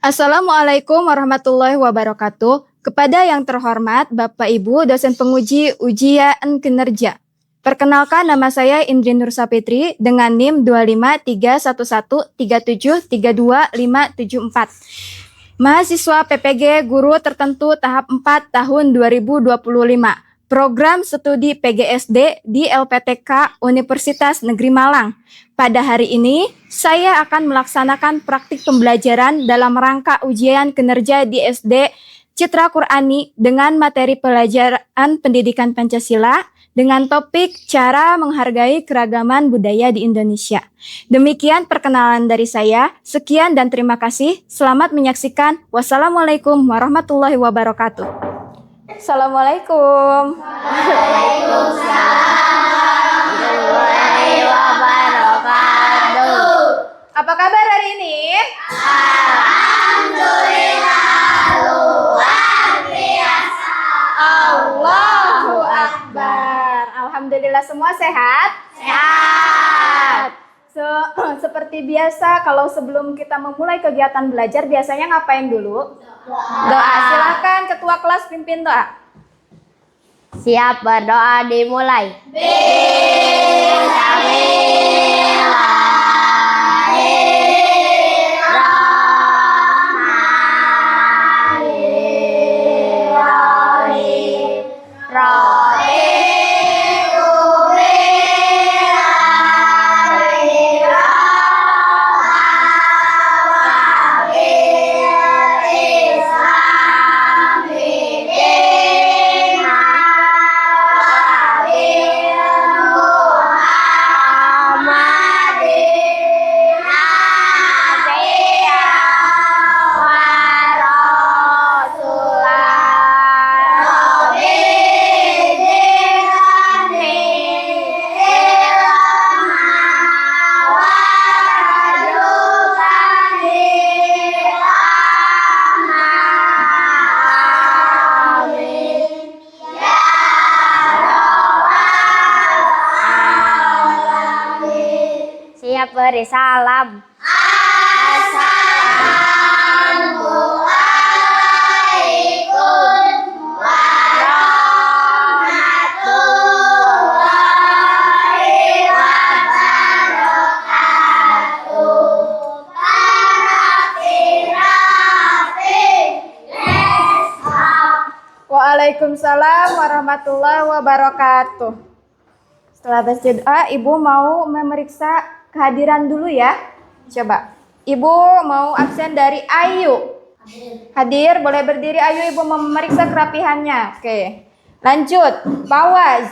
Assalamualaikum warahmatullahi wabarakatuh. Kepada yang terhormat Bapak Ibu dosen penguji ujian kinerja. Perkenalkan, nama saya Indri Nur Sapitri dengan NIM 2531137325574. Mahasiswa PPG Guru Tertentu tahap 4 tahun 2025. Program Studi PGSD di LPTK Universitas Negeri Malang. Pada hari ini, saya akan melaksanakan praktik pembelajaran dalam rangka ujian kinerja di SD Citra Qur'ani dengan materi pelajaran pendidikan Pancasila dengan topik cara menghargai keragaman budaya di Indonesia. Demikian perkenalan dari saya. Sekian dan terima kasih. Selamat menyaksikan. Wassalamualaikum warahmatullahi wabarakatuh. Assalamualaikum. Warahmatullahi wabarakatuh. Apa kabar hari ini? Alhamdulillah, luar biasa. Allahu Akbar. Alhamdulillah, semua sehat? Sehat. Seperti biasa, kalau sebelum kita memulai kegiatan belajar, biasanya ngapain dulu? Doa. Silakan Ketua Kelas pimpin doa. Siap, berdoa dimulai. Siap, beri salam. Assalamualaikum warahmatullahi wabarakatuh. Waalaikumsalam warahmatullahi wabarakatuh. Setelah baca doa, Ibu mau memeriksa kehadiran dulu ya. Coba. Ibu mau absen dari Ayu. Hadir, boleh berdiri Ayu, Ibu mau memeriksa kerapihannya. Oke. Lanjut, Bawaz.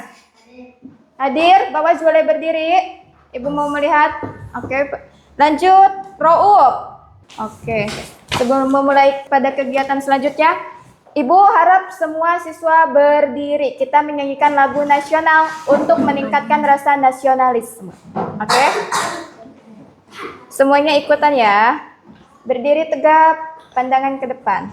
Hadir, Bawaz boleh berdiri. Ibu mau melihat. Oke. Lanjut, Ro'ub. Oke. Sebelum memulai pada kegiatan selanjutnya, Ibu harap semua siswa berdiri. Kita menyanyikan lagu nasional untuk meningkatkan rasa nasionalisme. Oke? Semuanya ikutan ya. Berdiri tegap, pandangan ke depan.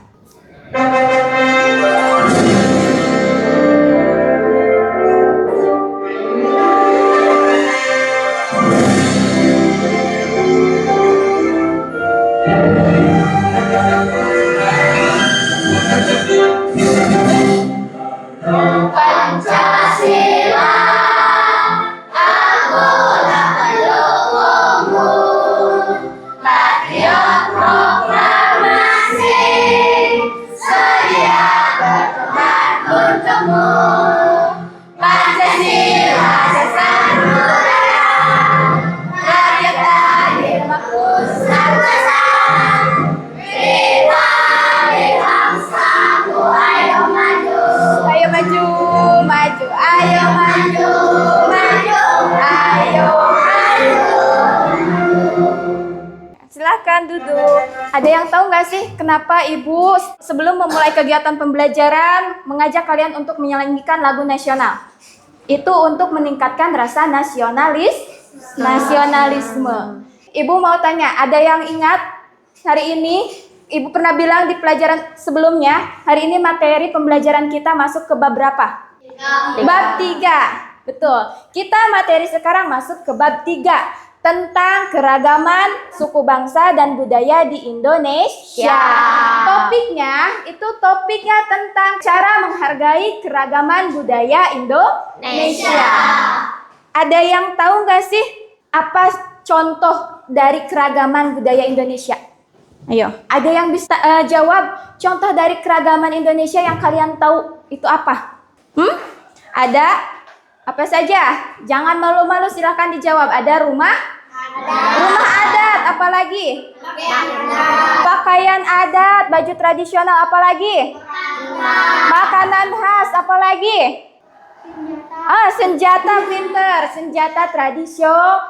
Pancasila, akulah pendukungmu. Patriot proklamasi, sedia berkorban untukmu. Pancasila dasar budaya, rakyat adil makmur bersatu. Kita berbangsaku, ayo maju. Ayo maju, maju, ayo maju, maju, ayo maju. Silakan duduk. Ada yang tahu nggak sih kenapa Ibu sebelum memulai kegiatan pembelajaran mengajak kalian untuk menyanyikan lagu nasional? Itu untuk meningkatkan rasa nasionalisme. Ibu mau tanya, ada yang ingat hari ini Ibu pernah bilang di pelajaran sebelumnya, hari ini materi pembelajaran kita masuk ke bab berapa? Bab 3. Betul. Kita materi sekarang masuk ke bab 3. tentang keragaman suku bangsa dan budaya di Indonesia. Topiknya tentang cara menghargai keragaman budaya Indonesia. Ada yang tahu nggak sih apa contoh dari keragaman budaya Indonesia? Ayo, ada yang bisa jawab contoh dari keragaman Indonesia yang kalian tahu itu apa? Ada apa saja? Jangan malu-malu, silahkan dijawab. Ada rumah adat, apalagi? Pakaian adat, baju tradisional, apalagi? Makanan khas, apalagi? Senjata pinter, senjata tradisional.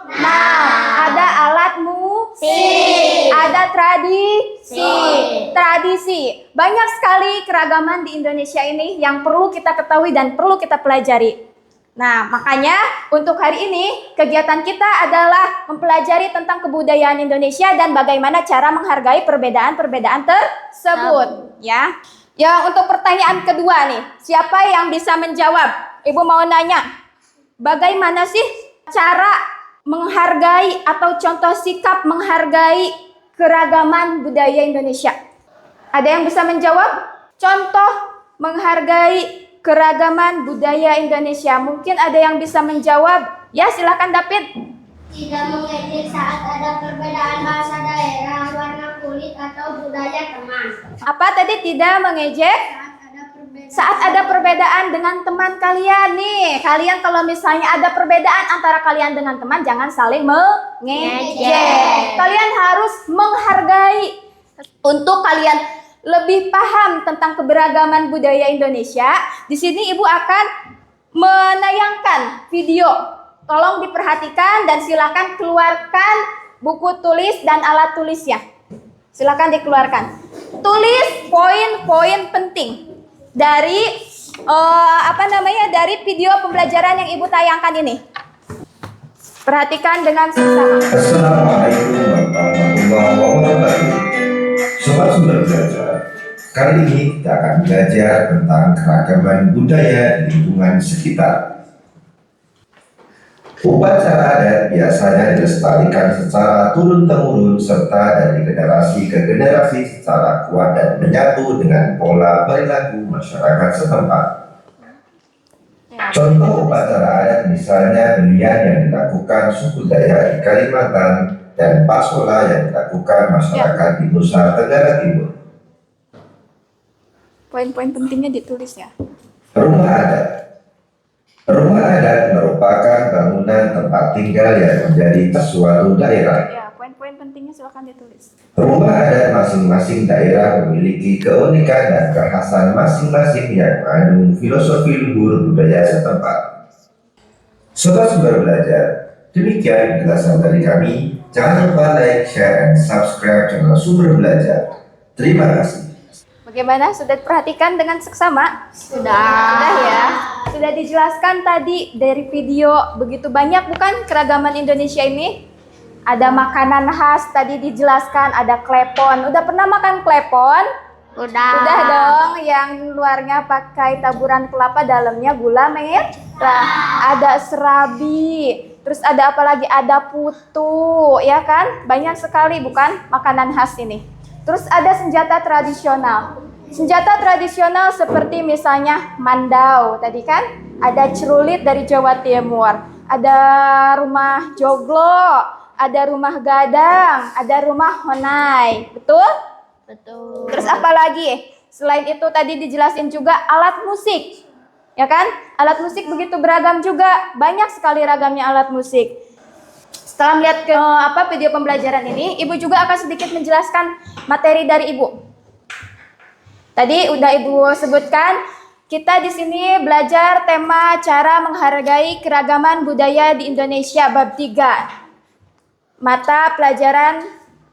Ada alat musik, ada tradisi. Banyak sekali keragaman di Indonesia ini yang perlu kita ketahui dan perlu kita pelajari. Nah, makanya untuk hari ini kegiatan kita adalah mempelajari tentang kebudayaan Indonesia dan bagaimana cara menghargai perbedaan-perbedaan tersebut, ya. Yang untuk pertanyaan kedua nih, siapa yang bisa menjawab? Ibu mau nanya, bagaimana sih cara menghargai atau contoh sikap menghargai keragaman budaya Indonesia? Ada yang bisa menjawab? Contoh menghargai keragaman budaya Indonesia. Mungkin ada yang bisa menjawab. Ya, silakan David. Tidak mengejek saat ada perbedaan bahasa daerah, warna kulit, atau budaya teman. Apa tadi? Tidak mengejek? Saat ada perbedaan dengan teman kalian nih. Kalian kalau misalnya ada perbedaan antara kalian dengan teman, jangan saling mengejek. Kalian harus menghargai. Untuk kalian lebih paham tentang keberagaman budaya Indonesia, di sini Ibu akan menayangkan video. Tolong diperhatikan dan silakan keluarkan buku tulis dan alat tulisnya. Silakan dikeluarkan. Tulis poin-poin penting dari dari video pembelajaran yang Ibu tayangkan ini. Perhatikan dengan seksama. Assalamualaikum warahmatullahi wabarakatuh. Sobat Sumber Belajar, kali ini kita akan belajar tentang keragaman budaya di lingkungan sekitar. Upacara adat biasanya dilestarikan secara turun-temurun serta dari generasi ke generasi secara kuat dan menyatu dengan pola perilaku masyarakat setempat. Contoh upacara adat misalnya belian yang dilakukan suku Dayak di Kalimantan dan pasola yang dilakukan masyarakat di Nusa Tenggara Timur. Poin-poin pentingnya ditulis ya. Rumah adat. Rumah adat merupakan bangunan tempat tinggal yang menjadi suatu daerah. Ya, poin-poin pentingnya silakan ditulis. Rumah adat masing-masing daerah memiliki keunikan dan kekhasan masing-masing yang mengandung filosofi luhur budaya setempat. Sobat Sumber Belajar, demikian penjelasan dari kami. Jangan lupa like, share, dan subscribe channel Sumber Belajar. Terima kasih. Bagaimana? Sudah diperhatikan dengan seksama? Sudah ya. Sudah dijelaskan tadi dari video begitu banyak bukan keragaman Indonesia ini? Ada makanan khas tadi dijelaskan, ada klepon. Udah pernah makan klepon? Udah dong, yang luarnya pakai taburan kelapa, dalamnya gula merah. Ada serabi. Terus ada apa lagi? Ada putu, ya kan? Banyak sekali bukan makanan khas ini. Terus ada senjata tradisional. Senjata tradisional seperti misalnya mandau tadi kan? Ada cerulit dari Jawa Timur. Ada rumah joglo, ada rumah gadang, ada rumah honai. Betul? Betul. Terus apa lagi? Selain itu tadi dijelasin juga alat musik. Ya kan? Alat musik begitu beragam juga, banyak sekali ragamnya alat musik. Setelah melihat video pembelajaran ini, Ibu juga akan sedikit menjelaskan materi dari Ibu. Tadi udah Ibu sebutkan, kita di sini belajar tema cara menghargai keragaman budaya di Indonesia bab 3. Mata pelajaran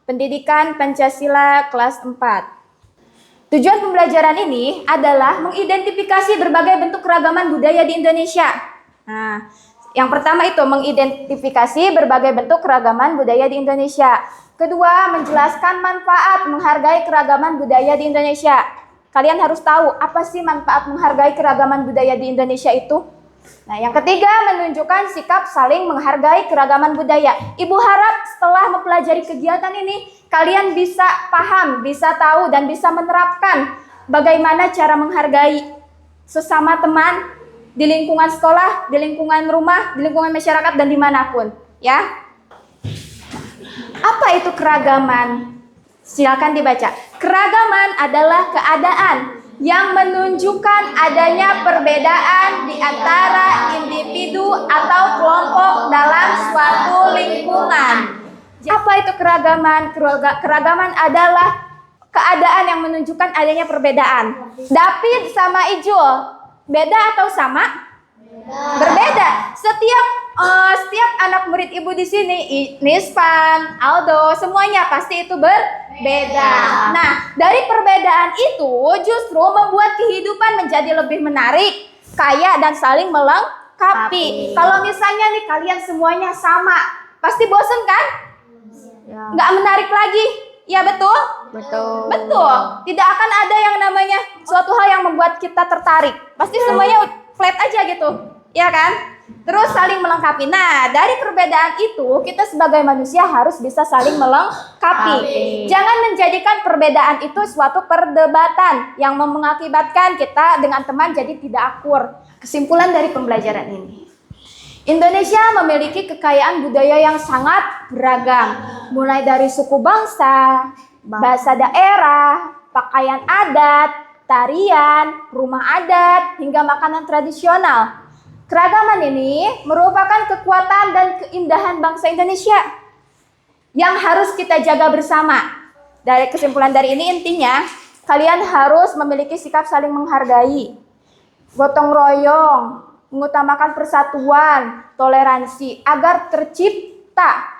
Pendidikan Pancasila kelas 4. Tujuan pembelajaran ini adalah mengidentifikasi berbagai bentuk keragaman budaya di Indonesia. Nah, yang pertama itu mengidentifikasi berbagai bentuk keragaman budaya di Indonesia. Kedua, menjelaskan manfaat menghargai keragaman budaya di Indonesia. Kalian harus tahu apa sih manfaat menghargai keragaman budaya di Indonesia itu? Nah, yang ketiga, menunjukkan sikap saling menghargai keragaman budaya. Ibu harap setelah mempelajari kegiatan ini, kalian bisa paham, bisa tahu, dan bisa menerapkan bagaimana cara menghargai sesama teman di lingkungan sekolah, di lingkungan rumah, di lingkungan masyarakat, dan dimanapun. Ya. Apa itu keragaman? Silakan dibaca. Keragaman adalah keadaan yang menunjukkan adanya perbedaan di antara individu atau kelompok dalam suatu lingkungan. Apa itu keragaman? Keragaman adalah keadaan yang menunjukkan adanya perbedaan. David sama Ijul, beda atau sama? Berbeda. Setiap anak murid ibu di sini, Nispan, Aldo, semuanya pasti itu berbeda. Nah, dari perbedaan itu justru membuat kehidupan menjadi lebih menarik, kaya, dan saling melengkapi. Kalau misalnya nih kalian semuanya sama, pasti bosen kan? Ya. Nggak menarik lagi. Ya betul? Betul. Betul. Tidak akan ada yang namanya suatu hal yang membuat kita tertarik. Pasti semuanya flat aja gitu. Ya kan? Terus saling melengkapi. Nah, dari perbedaan itu kita sebagai manusia harus bisa saling melengkapi. Jangan menjadikan perbedaan itu suatu perdebatan yang mengakibatkan kita dengan teman jadi tidak akur. Kesimpulan dari pembelajaran ini, Indonesia memiliki kekayaan budaya yang sangat beragam, mulai dari suku bangsa, bahasa daerah, pakaian adat, tarian, rumah adat, hingga makanan tradisional. Keragaman ini merupakan kekuatan dan keindahan bangsa Indonesia yang harus kita jaga bersama. Dari kesimpulan dari ini intinya, kalian harus memiliki sikap saling menghargai, gotong royong, mengutamakan persatuan, toleransi, agar tercipta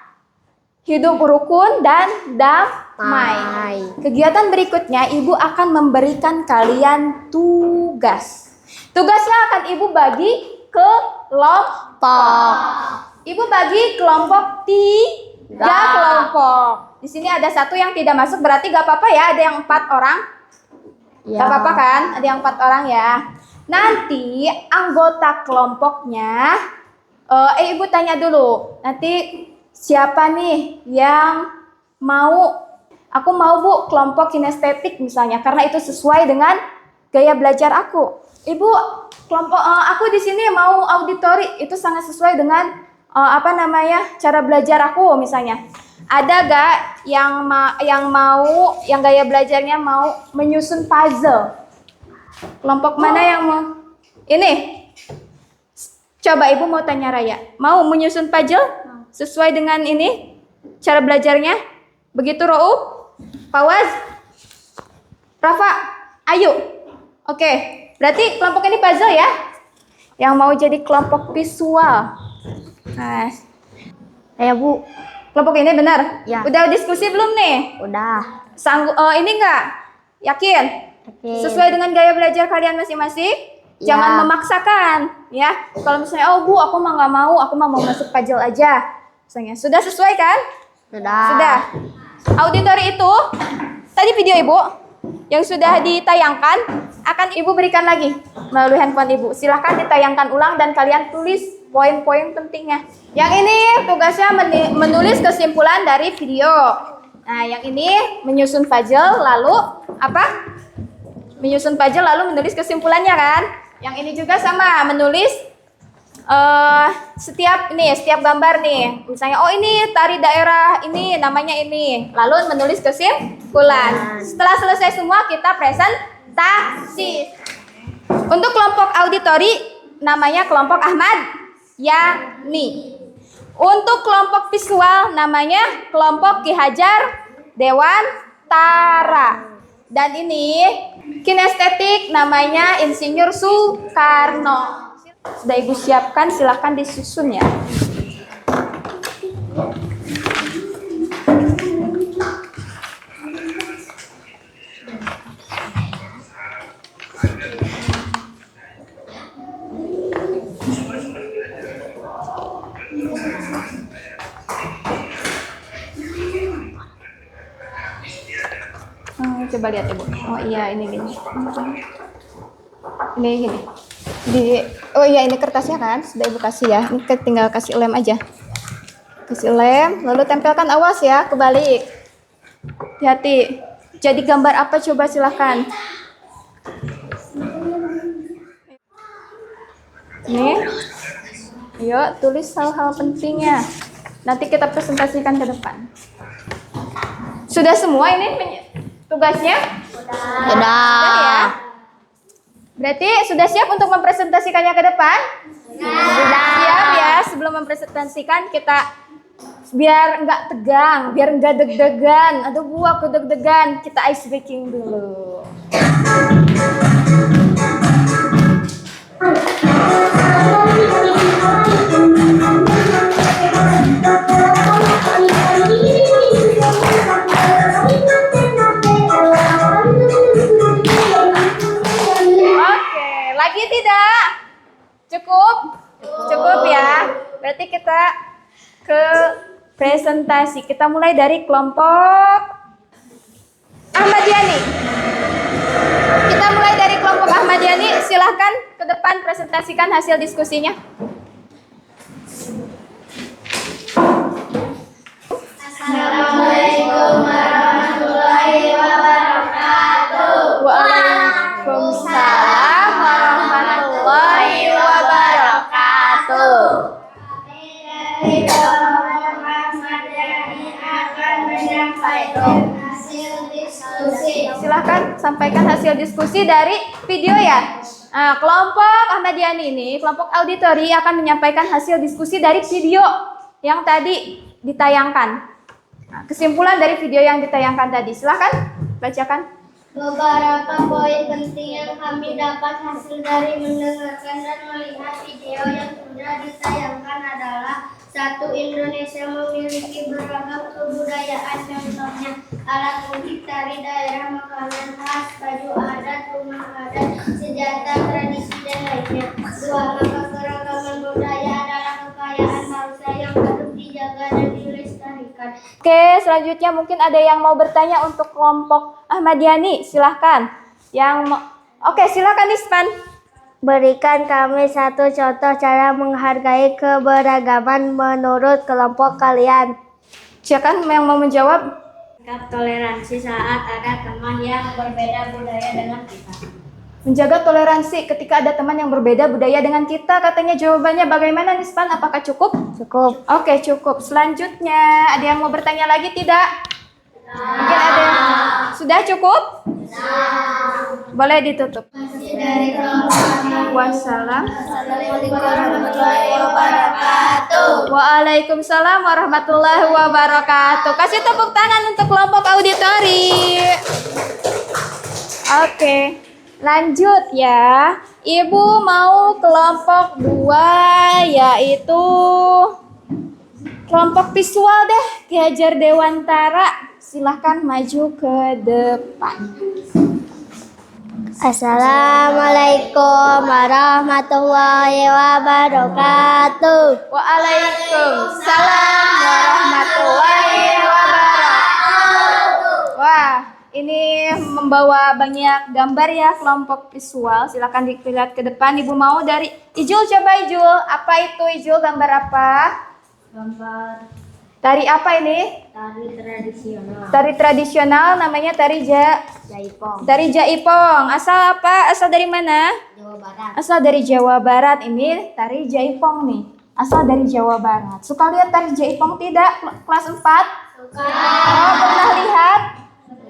hidup rukun dan damai. Kegiatan berikutnya, Ibu akan memberikan kalian tugas. Tugasnya akan Ibu bagi ke kelompok. Ibu bagi kelompok 3 kelompok. Di sini ada satu yang tidak masuk, berarti gak apa-apa ya, ada yang 4 orang. Gak apa-apa kan, ada yang 4 orang ya. Nanti anggota kelompoknya, Ibu tanya dulu, nanti siapa nih yang mau, aku mau Bu kelompok kinestetik misalnya, karena itu sesuai dengan gaya belajar aku. Ibu, kelompok aku di sini mau auditori, itu sangat sesuai dengan cara belajar aku misalnya. Ada gak yang gaya belajarnya mau menyusun puzzle? Kelompok mana yang mau? Ini. Coba Ibu mau tanya Raya, mau menyusun puzzle sesuai dengan ini cara belajarnya? Begitu Roub, Fawaz, Rafa, Ayu. Oke. Berarti kelompok ini puzzle ya? Yang mau jadi kelompok visual. Nah, Ya Bu. kelompok ini benar? Ya. Udah diskusi belum nih? Udah. Sanggup? Ini enggak? Yakin? Sesuai dengan gaya belajar kalian masing-masing? Ya. Jangan memaksakan, ya. Kalau misalnya, oh Bu, aku mah nggak mau, aku mah mau masuk puzzle aja. Misalnya, sudah sesuai kan? Sudah. Auditori itu, tadi video Ibu yang sudah ditayangkan akan Ibu berikan lagi melalui handphone Ibu. Silahkan ditayangkan ulang dan kalian tulis poin-poin pentingnya. Yang ini tugasnya menulis kesimpulan dari video. Nah, yang ini menyusun puzzle lalu apa? Menyusun puzzle lalu menulis kesimpulannya kan? Yang ini juga sama, menulis setiap gambar nih. Misalnya, oh ini tari daerah ini namanya ini. Lalu menulis kesimpulan. Setelah selesai semua kita presentasi. Untuk kelompok auditori namanya kelompok Ahmad Yani. Untuk kelompok visual namanya kelompok Ki Hajar Dewantara. Dan ini kinestetik namanya Insinyur Soekarno. Sudah Ibu siapkan, silahkan disusun ya. Coba lihat Ibu. Oh iya, ini gini. Ini gini. Oh iya, ini kertasnya kan sudah ibu kasih ya. Ini tinggal kasih lem aja. Kasih lem, lalu tempelkan, awas ya, kebalik. Hati-hati. Jadi gambar apa coba silahkan. Nih. Yuk, tulis hal-hal pentingnya. Nanti kita presentasikan ke depan. Sudah semua ini tugasnya? Sudah ya. Berarti sudah siap untuk mempresentasikannya ke depan? Sudah. Siap ya, sebelum mempresentasikan kita biar nggak tegang, biar nggak deg-degan. Aduh Bu, aku deg-degan. Kita ice breaking dulu. Oke, lagi tidak? Cukup? Cukup ya. Berarti kita ke presentasi. Kita mulai dari kelompok Ahmad Yani. Kita mulai dari kelompok Ahmad Yani. Silahkan ke depan presentasikan hasil diskusinya. Assalamualaikum warahmatullahi wabarakatuh. Waalaikumsalam warahmatullahi wabarakatuh. Dari kelompok Ahmad Yani akan menyampaikan hasil diskusi. Silahkan sampaikan hasil diskusi dari video ya. Nah, kelompok Ahmad Yani ini, kelompok auditori akan menyampaikan hasil diskusi dari video yang tadi ditayangkan. Nah, kesimpulan dari video yang ditayangkan tadi, silahkan bacakan. Beberapa poin penting yang kami dapat hasil dari mendengarkan dan melihat video yang sudah ditayangkan adalah: 1. Indonesia memiliki beragam kebudayaan, contohnya alat musik, tari daerah, makanan khas, baju adat, rumah adat, senjata, tradisi, dan lainnya. 2. Maka keragaman budaya adalah kekayaan bangsa yang harus dijaga dan dilestarikan. Oke, selanjutnya mungkin ada yang mau bertanya untuk kelompok Ahmad Yani, silahkan. Oke, silahkan Ispan. Berikan kami satu contoh cara menghargai keberagaman menurut kelompok kalian. Silakan yang mau menjawab. Sikap toleransi saat ada teman yang berbeda budaya dengan kita. Menjaga toleransi ketika ada teman yang berbeda budaya dengan kita. Katanya jawabannya bagaimana Nispan? Apakah cukup? Cukup. Oke, cukup. Selanjutnya, ada yang mau bertanya lagi tidak? Mungkin ada yang... Sudah cukup? Boleh ditutup. Dari kelompok Wassalam. Assalamualaikum warahmatullahi wabarakatuh. Waalaikumsalam warahmatullahi wabarakatuh. Kasih tepuk tangan untuk kelompok auditori. Oke, lanjut ya. Ibu mau kelompok 2, yaitu kelompok visual deh, Ki Hajar Dewantara. Silahkan maju ke depan. Assalamualaikum warahmatullahi wabarakatuh. Waalaikumsalam warahmatullahi wabarakatuh. Wah, ini membawa banyak gambar ya kelompok visual. Silakan dilihat ke depan. Ibu mau dari Ijul, coba Ijul. Apa itu Ijul? Gambar apa? Gambar Tari apa ini? tari tradisional. Tari tradisional, namanya tari Jaipong, Tari Jaipong. Asal apa? Asal dari mana? Jawa Barat. Asal dari Jawa Barat. Ini tari Jaipong nih. Asal dari Jawa Barat. Suka lihat tari Jaipong tidak? Kelas 4? Suka. Oh, pernah lihat?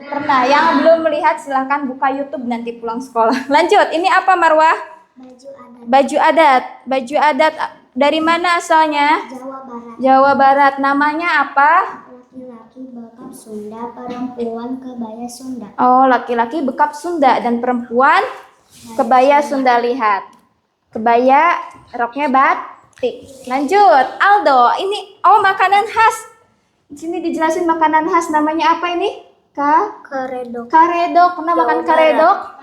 Pernah. Yang belum melihat silahkan buka YouTube nanti pulang sekolah. Lanjut. Ini apa Marwah? Baju adat Baju adat. Baju adat dari mana asalnya? Jawa Barat. Jawa Barat. Namanya apa? Laki-laki bekap Sunda, perempuan kebaya Sunda. Oh, laki-laki bekap Sunda dan perempuan kebaya Sunda. Lihat. Kebaya, roknya batik. Lanjut. Aldo, ini makanan khas. Di sini dijelasin makanan khas, namanya apa ini? Karedok. Karedok. Pernah makan karedok?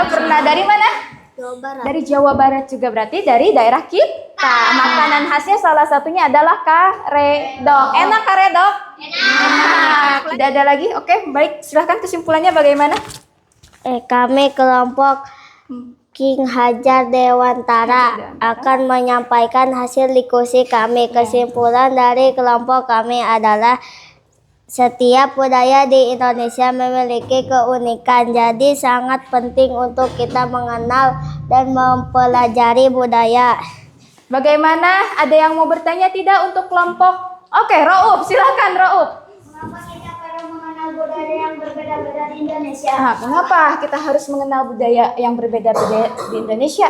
Pernah. Dari mana? Jawa Barat. Dari Jawa Barat juga, berarti dari daerah kita. Makanan khasnya salah satunya adalah karedok. Enak karedok? Enak. Tidak ada lagi? Oke, baik. Silahkan kesimpulannya bagaimana? Kami kelompok King Hajar Dewantara akan menyampaikan hasil diskusi kami. Kesimpulan dari kelompok kami adalah setiap budaya di Indonesia memiliki keunikan, jadi sangat penting untuk kita mengenal dan mempelajari budaya. Bagaimana? Ada yang mau bertanya tidak untuk kelompok? Oke, Rauf, silakan Rauf. Mengapa kita perlu mengenal budaya yang berbeda-beda di Indonesia? Mengapa kita harus mengenal budaya yang berbeda-beda di Indonesia?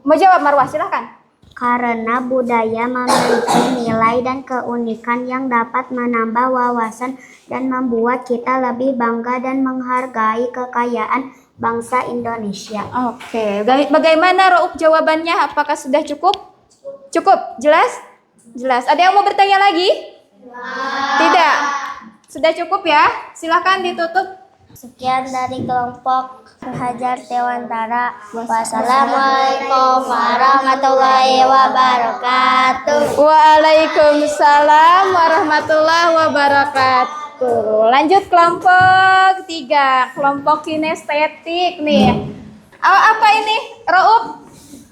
Mau jawab Marwah, silakan. Karena budaya memiliki nilai dan keunikan yang dapat menambah wawasan dan membuat kita lebih bangga dan menghargai kekayaan bangsa Indonesia. Oke, bagaimana Rauf jawabannya? Apakah sudah cukup? Cukup? Jelas? Jelas. Ada yang mau bertanya lagi? Tidak. Sudah cukup ya? Silakan ditutup. Sekian dari kelompok Hajar Dewantara. Wassalamualaikum warahmatullahi wabarakatuh. Waalaikumsalam warahmatullahi wabarakatuh. Lanjut kelompok 3, kelompok kinestetik nih. Apa ini, Rauf?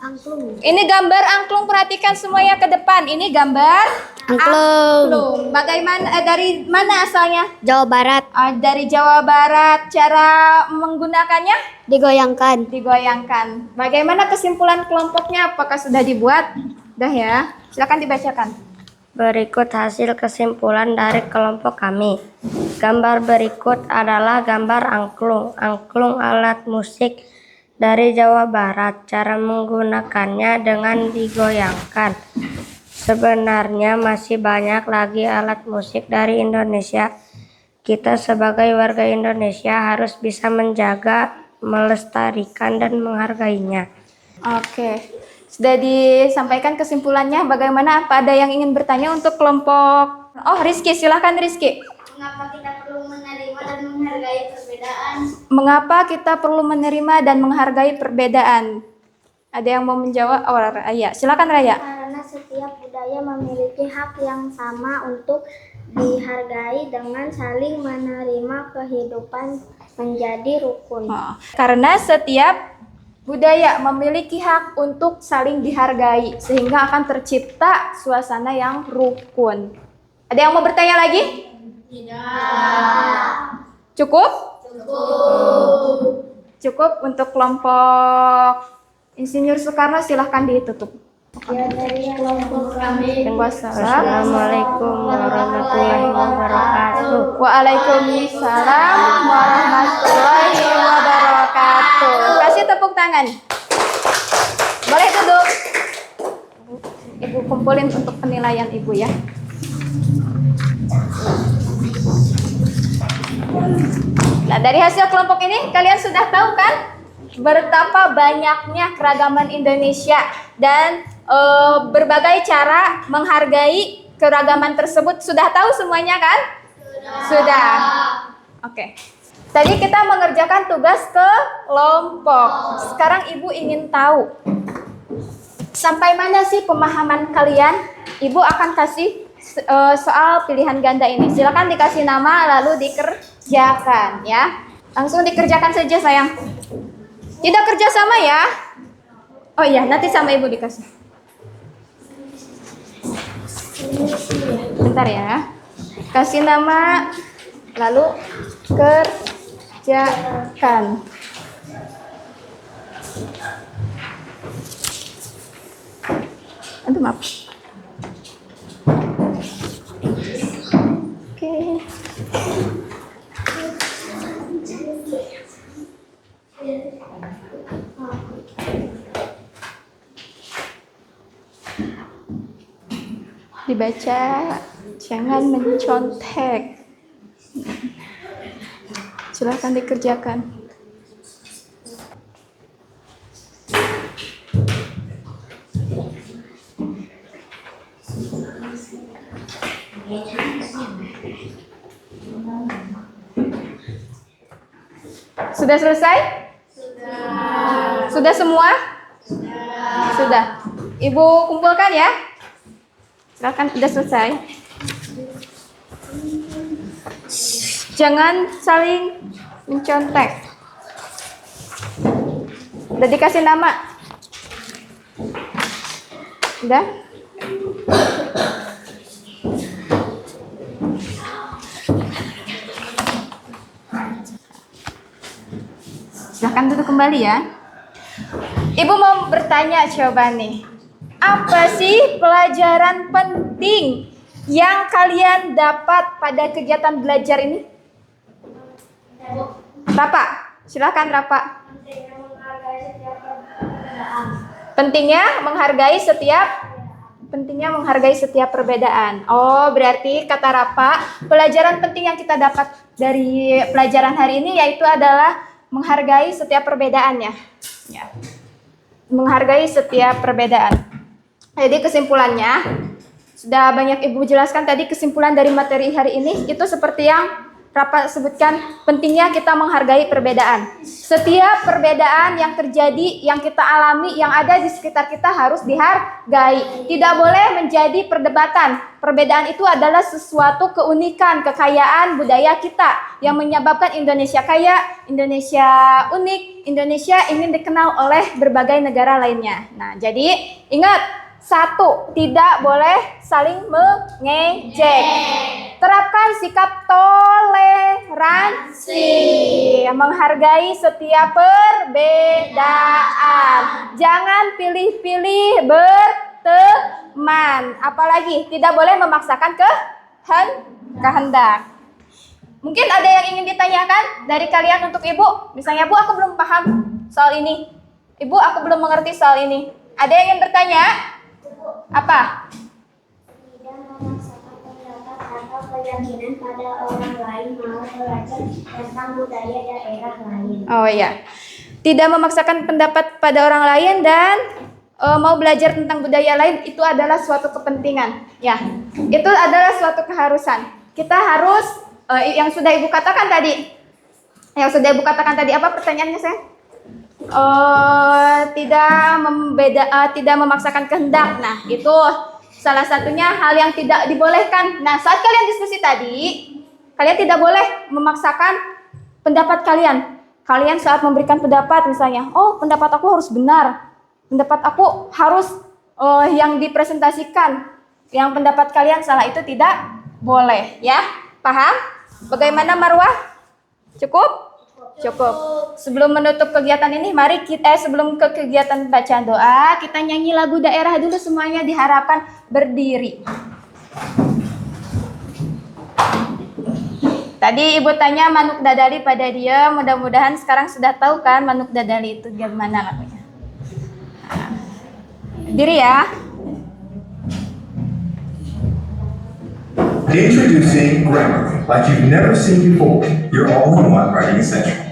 Angklung. Ini gambar angklung, perhatikan semuanya ke depan. Ini gambar angklung. Bagaimana dari mana asalnya? Jawa Barat. Dari Jawa Barat. Cara menggunakannya? Digoyangkan. Digoyangkan. Bagaimana kesimpulan kelompoknya? Apakah sudah dibuat? Dah ya. Silakan dibacakan. Berikut hasil kesimpulan dari kelompok kami. Gambar berikut adalah gambar angklung. Angklung alat musik dari Jawa Barat. Cara menggunakannya dengan digoyangkan. Sebenarnya masih banyak lagi alat musik dari Indonesia. Kita sebagai warga Indonesia harus bisa menjaga, melestarikan, dan menghargainya. Oke. Sudah disampaikan kesimpulannya. Bagaimana? Apa ada yang ingin bertanya untuk kelompok? Oh, Rizky, silakan Rizky. Mengapa kita perlu menerima dan menghargai perbedaan? Mengapa kita perlu menerima dan menghargai perbedaan? Ada yang mau menjawab? Oh, Raya. Silakan Raya. Karena setiap budaya memiliki hak yang sama untuk dihargai dengan saling menerima kehidupan menjadi rukun. Karena setiap budaya memiliki hak untuk saling dihargai sehingga akan tercipta suasana yang rukun. Ada yang mau bertanya lagi? Cukup? Cukup untuk kelompok Insinyur Soekarno, silahkan ditutup. Ya, dari kelompok kami. Assalamualaikum warahmatullahi wabarakatuh. Waalaikumsalam warahmatullahi wabarakatuh. Kasih tepuk tangan. Boleh duduk. Ibu kumpulin untuk penilaian Ibu ya. Nah, dari hasil kelompok ini kalian sudah tahu kan betapa banyaknya keragaman Indonesia dan berbagai cara menghargai keragaman tersebut. Sudah tahu semuanya kan? Sudah. Oke. Tadi kita mengerjakan tugas kelompok. Sekarang Ibu ingin tahu sampai mana sih pemahaman kalian? Ibu akan kasih soal pilihan ganda ini. Silakan dikasih nama lalu dikerjakan ya. Langsung dikerjakan saja sayang. Tidak kerja sama ya. Oh iya, nanti sama Ibu dikasih. Bentar ya. Kasih nama lalu kerjakan. Antum maaf. Oke. Dibaca, jangan mencontek. Silakan dikerjakan. Sudah selesai? Sudah semua? Sudah. Ibu kumpulkan ya. Silakan, sudah selesai. Jangan saling mencontek. Udah dikasih nama? Udah? Silahkan duduk kembali ya. Ibu mau bertanya coba nih. Apa sih pelajaran penting yang kalian dapat pada kegiatan belajar ini? Rapa, silakan Rapa. Pentingnya menghargai setiap perbedaan. Oh, berarti kata Rapa, pelajaran penting yang kita dapat dari pelajaran hari ini yaitu adalah menghargai setiap perbedaannya. Ya. Menghargai setiap perbedaan. Jadi kesimpulannya, sudah banyak Ibu jelaskan tadi kesimpulan dari materi hari ini, itu seperti yang Rapa sebutkan, pentingnya kita menghargai perbedaan. Setiap perbedaan yang terjadi, yang kita alami, yang ada di sekitar kita harus dihargai. Tidak boleh menjadi perdebatan. Perbedaan itu adalah sesuatu keunikan, kekayaan budaya kita yang menyebabkan Indonesia kaya, Indonesia unik, Indonesia ingin dikenal oleh berbagai negara lainnya. Nah, jadi ingat, satu, tidak boleh saling mengejek. Terapkan sikap toleransi, menghargai setiap perbedaan. Jangan pilih-pilih berteman. Apalagi tidak boleh memaksakan kehendak. Mungkin ada yang ingin ditanyakan dari kalian untuk Ibu. Misalnya, Bu, aku belum paham soal ini. Ibu, aku belum mengerti soal ini. Ada yang ingin bertanya? Apa? Tidak memaksakan pendapat atau keyakinan pada orang lain, malah belajar tentang budaya daerah lain. Oh iya. Tidak memaksakan pendapat pada orang lain dan mau belajar tentang budaya lain, itu adalah suatu kepentingan. Ya, itu adalah suatu keharusan. Kita harus yang sudah Ibu katakan tadi. Apa pertanyaannya, saya? Tidak memaksakan kehendak. Nah, itu salah satunya hal yang tidak dibolehkan. Nah, saat kalian diskusi tadi, kalian tidak boleh memaksakan pendapat kalian. Kalian saat memberikan pendapat misalnya, oh, pendapat aku harus benar. Pendapat aku harus yang dipresentasikan. Yang pendapat kalian salah, itu tidak boleh, ya. Paham? Bagaimana Marwah? Cukup? Cukup. Sebelum menutup kegiatan ini, mari sebelum ke kegiatan bacaan doa, kita nyanyi lagu daerah dulu semuanya, diharapkan berdiri. Tadi Ibu tanya Manuk Dadali pada dia, mudah-mudahan sekarang sudah tahu kan Manuk Dadali itu gimana lagunya. Berdiri ya. Introducing Grammarly, like you've never seen before, your all-in-one writing essential.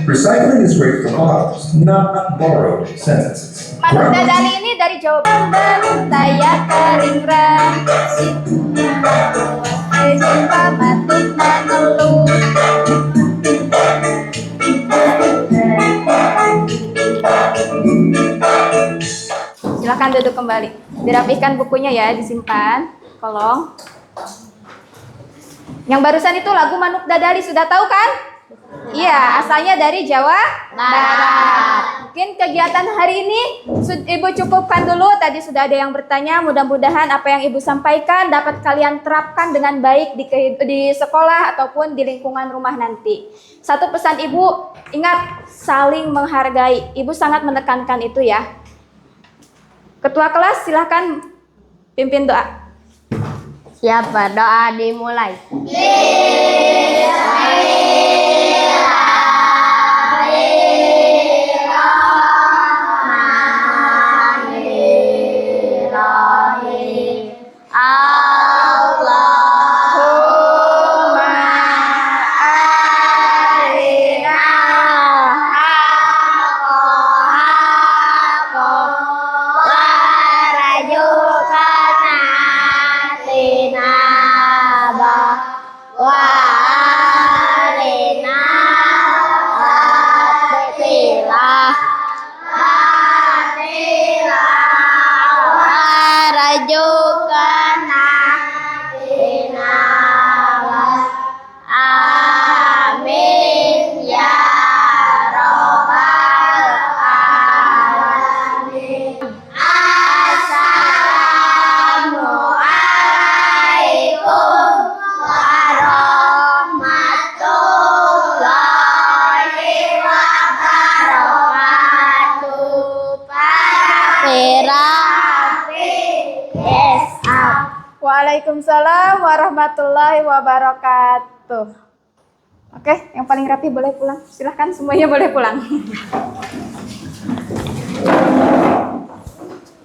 Recycling is great for models, not borrowed sentences. Manuk Dadali ini dari Jawa Barat. Daya kering jumpa batuk mengeluh. Silakan duduk kembali. Dirapihkan bukunya ya, disimpan. Kolong. Yang barusan itu lagu Manuk Dadali, sudah tahu kan? Iya, asalnya dari Jawa Barat. Mungkin kegiatan hari ini Ibu cukupkan dulu. Tadi sudah ada yang bertanya. Mudah-mudahan apa yang Ibu sampaikan dapat kalian terapkan dengan baik di sekolah ataupun di lingkungan rumah nanti. Satu pesan Ibu, ingat saling menghargai. Ibu sangat menekankan itu ya. Ketua kelas silahkan pimpin doa. Siapa doa dimulai? Rapi. Yes, up. Waalaikumsalam warahmatullahi wabarakatuh. Oke, yang paling rapi boleh pulang. Silahkan semuanya boleh pulang.